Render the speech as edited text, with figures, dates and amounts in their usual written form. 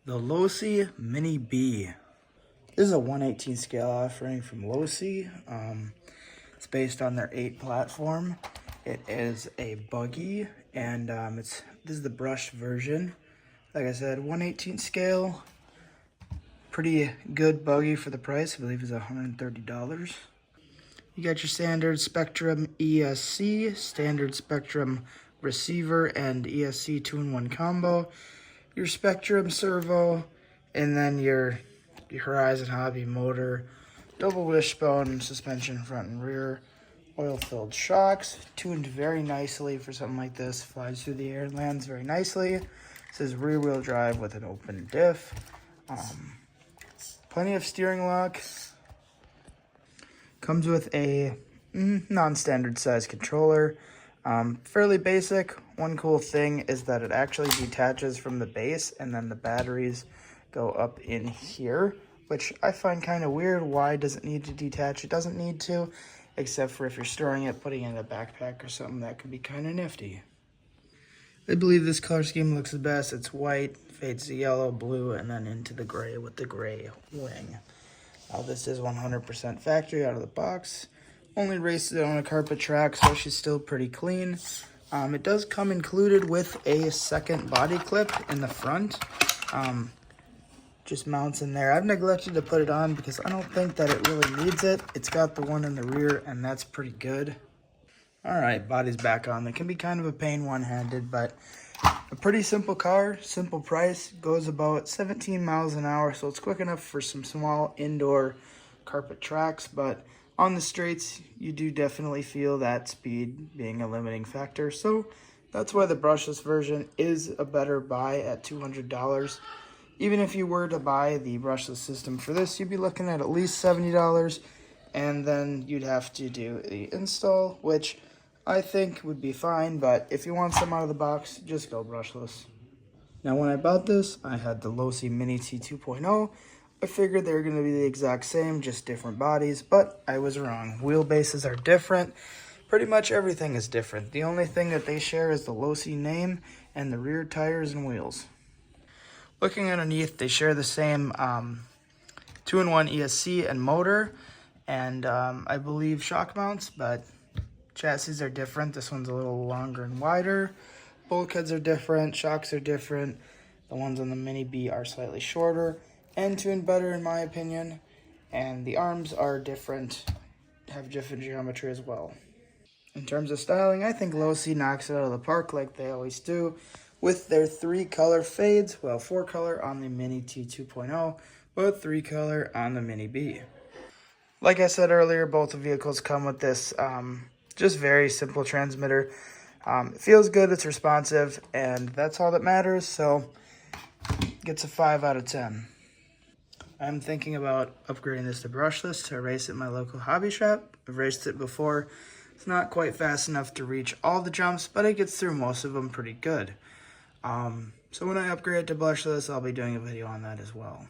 The Losi Mini-B. This is a 1/18 scale offering from Losi. It's based on their 8 platform. It is a buggy, and this is the brushed version. Like I said, 1/18 scale. Pretty good buggy for the price. I believe it's $130. You got your standard Spectrum ESC, standard Spectrum receiver, and ESC 2-in-1 combo. Your Spectrum servo, and then your Horizon Hobby motor, double wishbone suspension front and rear, oil-filled shocks, tuned very nicely for something like this. Flies through the air, lands very nicely. It says rear-wheel drive with an open diff. Plenty of steering lock. Comes with a non-standard size controller. Fairly basic. One cool thing is that it actually detaches from the base, and then the batteries go up in here, which I find kind of weird. Why does it need to detach? It doesn't need to, except for if you're storing it, putting it in a backpack or something, that could be kind of nifty. I believe this color scheme looks the best. It's white, fades to yellow, blue, and then into the gray with the gray wing. This is 100% factory out of the box. Only raced it on a carpet track, so she's still pretty clean. It does come included with a second body clip in the front. Just mounts in there. I've neglected to put it on because I don't think that it really needs it. It's got the one in the rear, and that's pretty good. All right, body's back on. It can be kind of a pain one-handed, but a pretty simple car, simple price. Goes about 17 miles an hour, so it's quick enough for some small indoor carpet tracks, but on the straights, you do definitely feel that speed being a limiting factor. So that's why the brushless version is a better buy at $200. Even if you were to buy the brushless system for this, you'd be looking at least $70, and then you'd have to do the install, which I think would be fine, but if you want some out of the box, just go brushless. Now, when I bought this, I had the Losi Mini-T 2.0. I figured they were going to be the exact same, just different bodies, but I was wrong. Wheelbases are different. Pretty much everything is different. The only thing that they share is the Losi name and the rear tires and wheels. Looking underneath, they share the same 2-in-1 ESC and motor, and I believe shock mounts, but chassis are different. This one's a little longer and wider. Bulkheads are different. Shocks are different. The ones on the Mini-B are slightly shorter and tuned better in my opinion. And the arms are different, have different geometry as well. In terms of styling, I think Losi knocks it out of the park like they always do with their 3-color fades. Well, 4-color on the Mini-T 2.0, but 3-color on the Mini-B. Like I said earlier, both the vehicles come with this just very simple transmitter. It feels good, it's responsive, and that's all that matters, so gets a 5 out of 10. I'm thinking about upgrading this to brushless to race at my local hobby shop. I've raced it before. It's not quite fast enough to reach all the jumps, but it gets through most of them pretty good. So when I upgrade to brushless, I'll be doing a video on that as well.